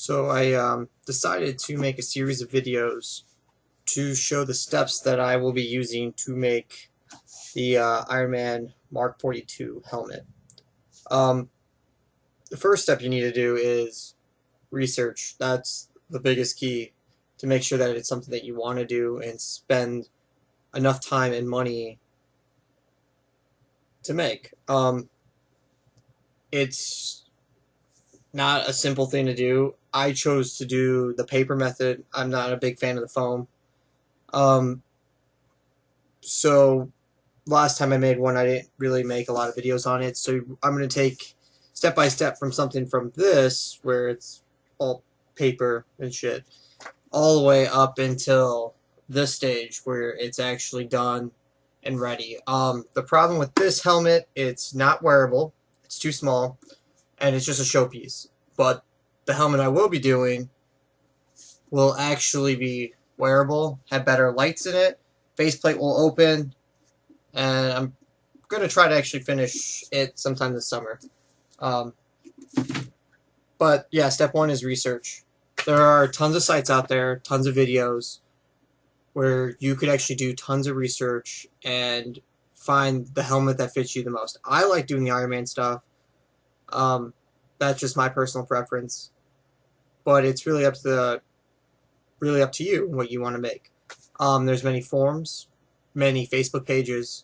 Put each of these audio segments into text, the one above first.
So I decided to make a series of videos to show the steps that I will be using to make the Iron Man Mark 42 helmet. Um, the first step you need to do is research. That's the biggest key to make sure that it's something that you want to do and spend enough time and money to make. It's not a simple thing to do. I chose to do the paper method. I'm not a big fan of the foam. Um, so last time I made one, I didn't really make a lot of videos on it. So I'm going to take step by step from something from this, where it's all paper and shit, all the way up until this stage where it's actually done and ready. The problem with this helmet, it's not wearable. It's too small, and it's just a showpiece. But the helmet I will be doing will actually be wearable, have better lights in it, faceplate will open, and I'm going to try to actually finish it sometime this summer. But yeah, step one is research. There are tons of sites out there, tons of videos, where you could actually do tons of research and find the helmet that fits you the most. I like doing the Iron Man stuff. That's just my personal preference, but it's really up to you what you want to make. There's many forums, many Facebook pages,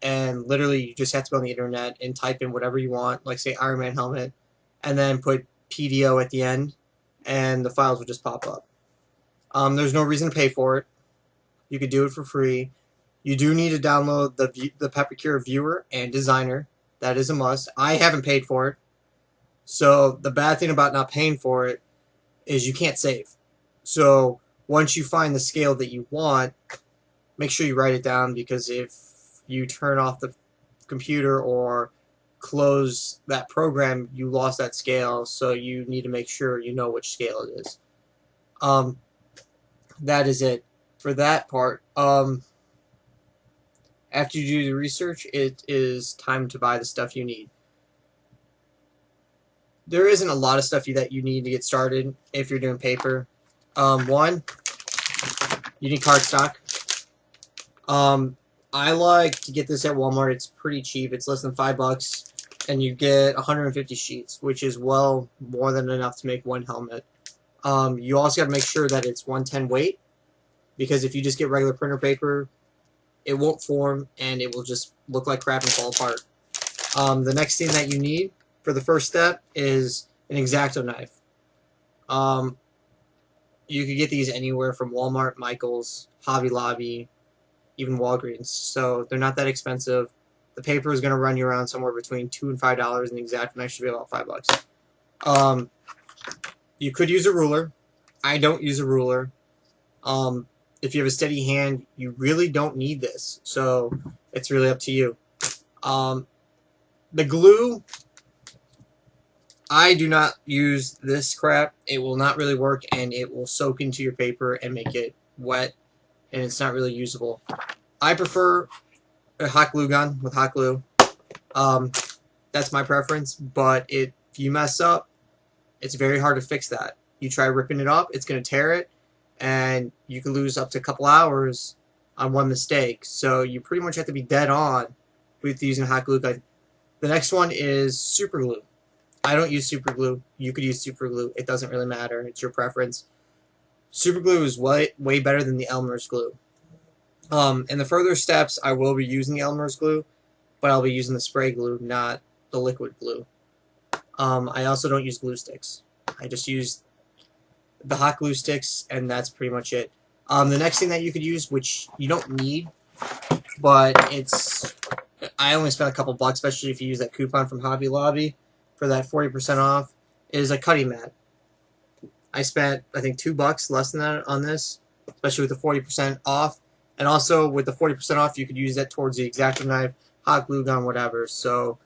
and literally you just have to go on the internet and type in whatever you want, like say Iron Man helmet, and then put PDO at the end, and the files will just pop up. There's no reason to pay for it. You could do it for free. You do need to download the Peppercure Viewer and Designer. That is a must. I haven't paid for it. So the bad thing about not paying for it is you can't save. So once you find the scale that you want, make sure you write it down, because if you turn off the computer or close that program, you lost that scale, so you need to make sure you know which scale it is. That is it for that part. After you do the research, it is time to buy the stuff you need. There isn't a lot of stuff that you need to get started if you're doing paper. One, you need cardstock. I like to get this at Walmart. It's pretty cheap. It's less than $5, and you get 150 sheets, which is well more than enough to make one helmet. You also got to make sure that it's 110 weight, because if you just get regular printer paper, it won't form and it will just look like crap and fall apart. The next thing that you need for the first step is an X-Acto knife. You could get these anywhere from Walmart, Michaels, Hobby Lobby, even Walgreens. So they're not that expensive. The paper is going to run you around somewhere between $2 and $5, and the X-Acto knife should be about $5. You could use a ruler. I don't use a ruler. If you have a steady hand, you really don't need this. So it's really up to you. The glue, I do not use this crap. It will not really work, and it will soak into your paper and make it wet, and it's not really usable. I prefer a hot glue gun with hot glue. That's my preference, but if you mess up, it's very hard to fix that. You try ripping it up, it's going to tear it, and you can lose up to a couple hours on one mistake. So you pretty much have to be dead on with using a hot glue gun. The next one is super glue. I don't use super glue. You could use super glue. It doesn't really matter. It's your preference. Super glue is way better than the Elmer's glue. In the further steps, I will be using the Elmer's glue, but I'll be using the spray glue, not the liquid glue. I also don't use glue sticks. I just use the hot glue sticks, and that's pretty much it. The next thing that you could use, which you don't need, but I only spent a couple bucks, especially if you use that coupon from Hobby Lobby for that 40% off, is a cutting mat. I spent, I think, $2 less than that on this, especially with the 40% off. And also, with the 40% off, you could use that towards the X-Acto knife, hot glue gun, whatever. So,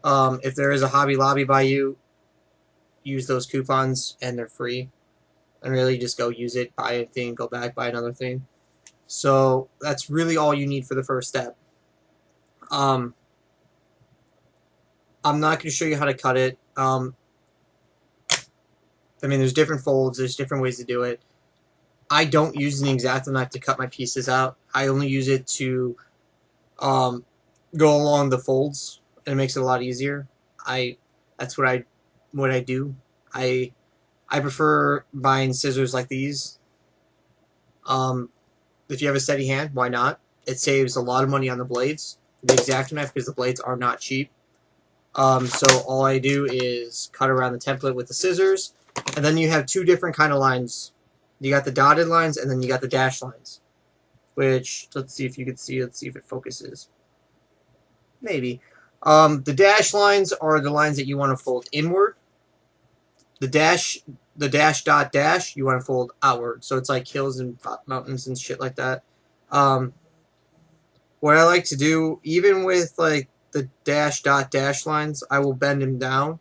if there is a Hobby Lobby by you, use those coupons, and they're free. And really, just go use it, buy a thing, go back, buy another thing. So, that's really all you need for the first step. I'm not going to show you how to cut it. I mean, there's different folds, there's different ways to do it. I don't use an X-Acto knife to cut my pieces out. I only use it to go along the folds, and it makes it a lot easier. That's what I do. I prefer buying scissors like these. If you have a steady hand, why not? It saves a lot of money on the blades. The X-Acto knife, because the blades are not cheap. So all I do is cut around the template with the scissors, and then you have two different kind of lines. You got the dotted lines, and then you got the dashed lines. Which, let's see if you can see. Let's see if it focuses. Maybe. The dashed lines are the lines that you want to fold inward. The dash dot dash, you want to fold outward. So it's like hills and mountains and shit like that. What I like to do, even with like the dash dot dash lines, I will bend them down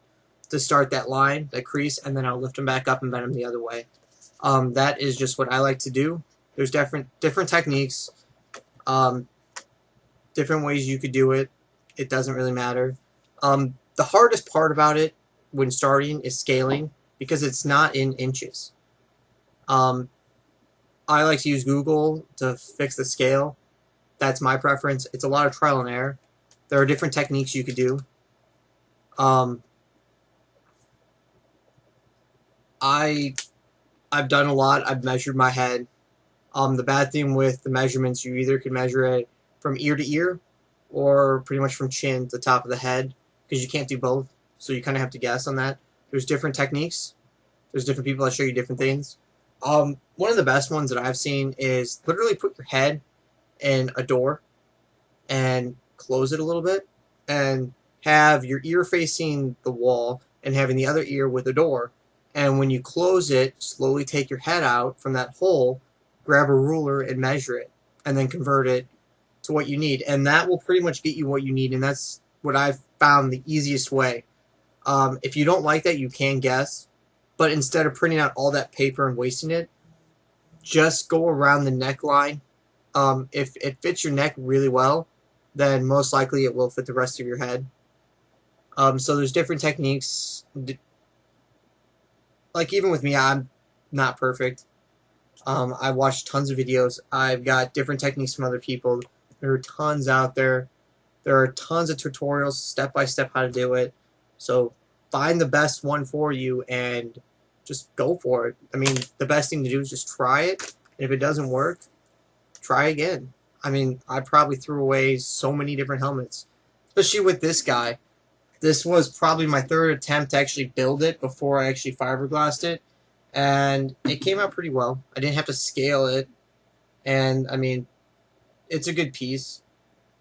to start that line, that crease, and then I'll lift them back up and bend them the other way. That is just what I like to do. There's different techniques, different ways you could do it. It doesn't really matter. The hardest part about it when starting is scaling, because it's not in inches. I like to use Google to fix the scale. That's my preference. It's a lot of trial and error. There are different techniques you could do. I've done a lot. I've measured my head. The bad thing with the measurements, you either can measure it from ear to ear or pretty much from chin to the top of the head, because you can't do both. So you kind of have to guess on that. There's different techniques. There's different people that show you different things. One of the best ones that I've seen is literally put your head in a door and close it a little bit and have your ear facing the wall and having the other ear with the door. And when you close it, slowly take your head out from that hole, grab a ruler and measure it, and then convert it to what you need. And that will pretty much get you what you need, and that's what I've found the easiest way. If you don't like that, you can guess, but instead of printing out all that paper and wasting it, just go around the neckline. If it fits your neck really well, then most likely it will fit the rest of your head. So there's different techniques. Like, even with me, I'm not perfect. I watched tons of videos. I've got different techniques from other people. There are tons out there. There are tons of tutorials, step by step, how to do it. So find the best one for you and just go for it. I mean, the best thing to do is just try it. And if it doesn't work, try again. I mean, I probably threw away so many different helmets, especially with this guy. This was probably my third attempt to actually build it before I actually fiberglassed it, and it came out pretty well. I didn't have to scale it, and I mean, it's a good piece.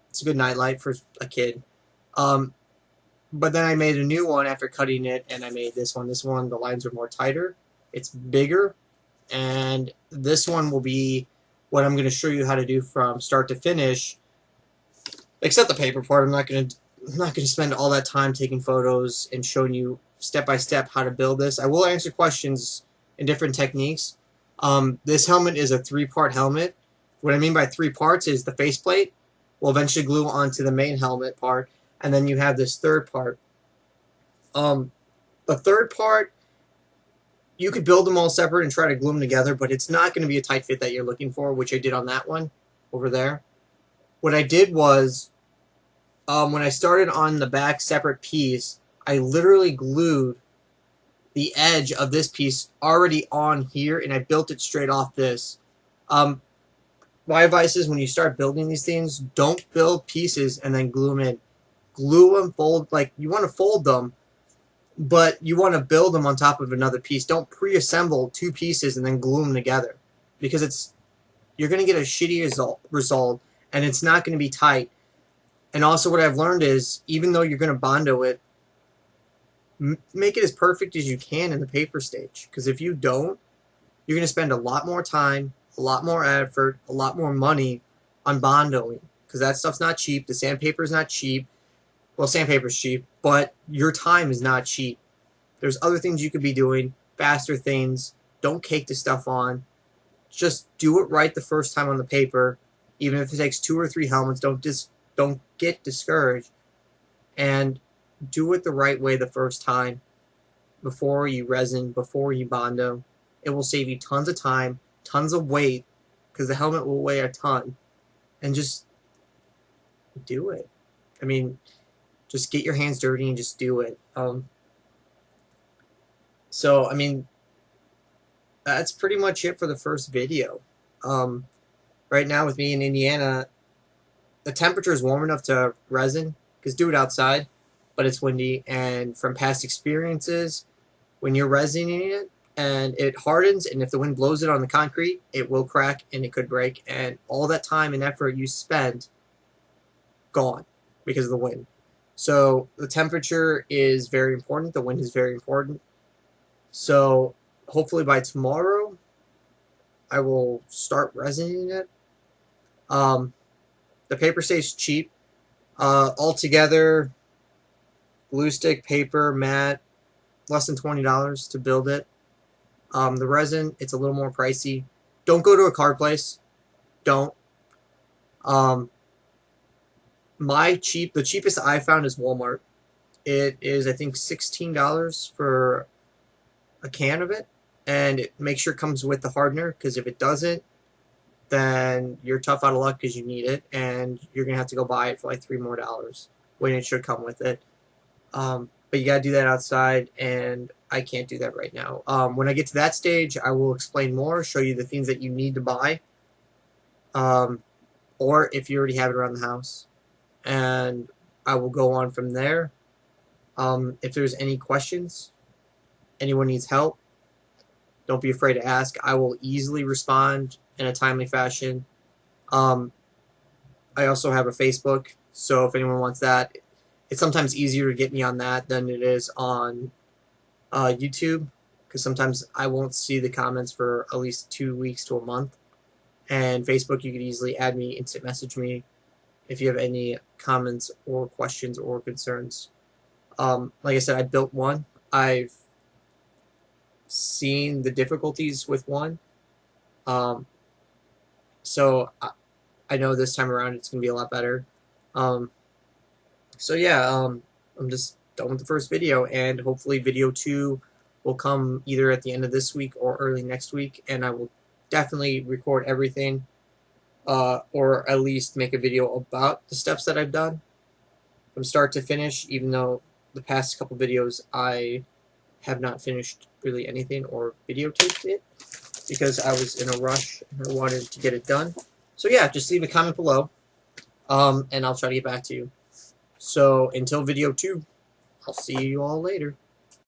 It's a good nightlight for a kid. But then I made a new one after cutting it, and I made this one. This one, the lines are more tighter. It's bigger, and this one will be what I'm going to show you how to do from start to finish, except the paper part. I'm not going to spend all that time taking photos and showing you step by step how to build this. I will answer questions in different techniques. This helmet is a 3-part helmet. What I mean by 3 parts is the faceplate will eventually glue onto the main helmet part, and then you have this third part. The third part, you could build them all separate and try to glue them together, but it's not going to be a tight fit that you're looking for, which I did on that one over there. What I did was, when I started on the back separate piece, I literally glued the edge of this piece already on here, and I built it straight off this. My advice is, when you start building these things, don't build pieces and then glue them in. Glue them, fold, like, you want to fold them, but you want to build them on top of another piece. Don't pre-assemble 2 pieces and then glue them together, because you're going to get a shitty result, and it's not going to be tight. And also, what I've learned is, even though you're going to Bondo it, make it as perfect as you can in the paper stage, because if you don't, you're going to spend a lot more time, a lot more effort, a lot more money on Bondoing, because that stuff's not cheap. The sandpaper is not cheap. Well, sandpaper's cheap, but your time is not cheap. There's other things you could be doing, faster things. Don't cake the stuff on. Just do it right the first time on the paper. Even if it takes 2 or 3 helmets, don't get discouraged. And do it the right way the first time. before you resin, before you Bondo. It will save you tons of time, tons of weight, because the helmet will weigh a ton. And just do it. I mean, just get your hands dirty and just do it. So, I mean, that's pretty much it for the first video. Right now with me in Indiana, the temperature is warm enough to resin, because do it outside, but it's windy. And from past experiences, when you're resining it and it hardens, and if the wind blows it on the concrete, it will crack and it could break. And all that time and effort you spent, gone because of the wind. So the temperature is very important. The wind is very important. So hopefully by tomorrow, I will start resining it. The paper stays cheap. Altogether, glue stick, paper, mat, less than $20 to build it. The resin, it's a little more pricey. Don't go to a card place. Don't. The cheapest I found is Walmart. It is, I think, $16 for a can of it, and make sure it comes with the hardener, because if it doesn't, then you're tough out of luck because you need it, and you're gonna have to go buy it for like $3 more when it should come with it. But you gotta do that outside, and I can't do that right now. When I get to that stage, I will explain more, show you the things that you need to buy, or if you already have it around the house, and I will go on from there. If there's any questions, anyone needs help, don't be afraid to ask. I will easily respond in a timely fashion. I also have a Facebook, so if anyone wants that, it's sometimes easier to get me on that than it is on YouTube, because sometimes I won't see the comments for at least 2 weeks to a month. And Facebook, you could easily add me, instant message me if you have any comments or questions or concerns. Like I said, I built one. I've seen the difficulties with one. So I know this time around it's going to be a lot better. So yeah, I'm just done with the first video, and hopefully video 2 will come either at the end of this week or early next week, and I will definitely record everything, or at least make a video about the steps that I've done from start to finish, even though the past couple videos I have not finished really anything or videotaped it because I was in a rush and I wanted to get it done. So yeah, just leave a comment below, and I'll try to get back to you. So until video 2, I'll see you all later.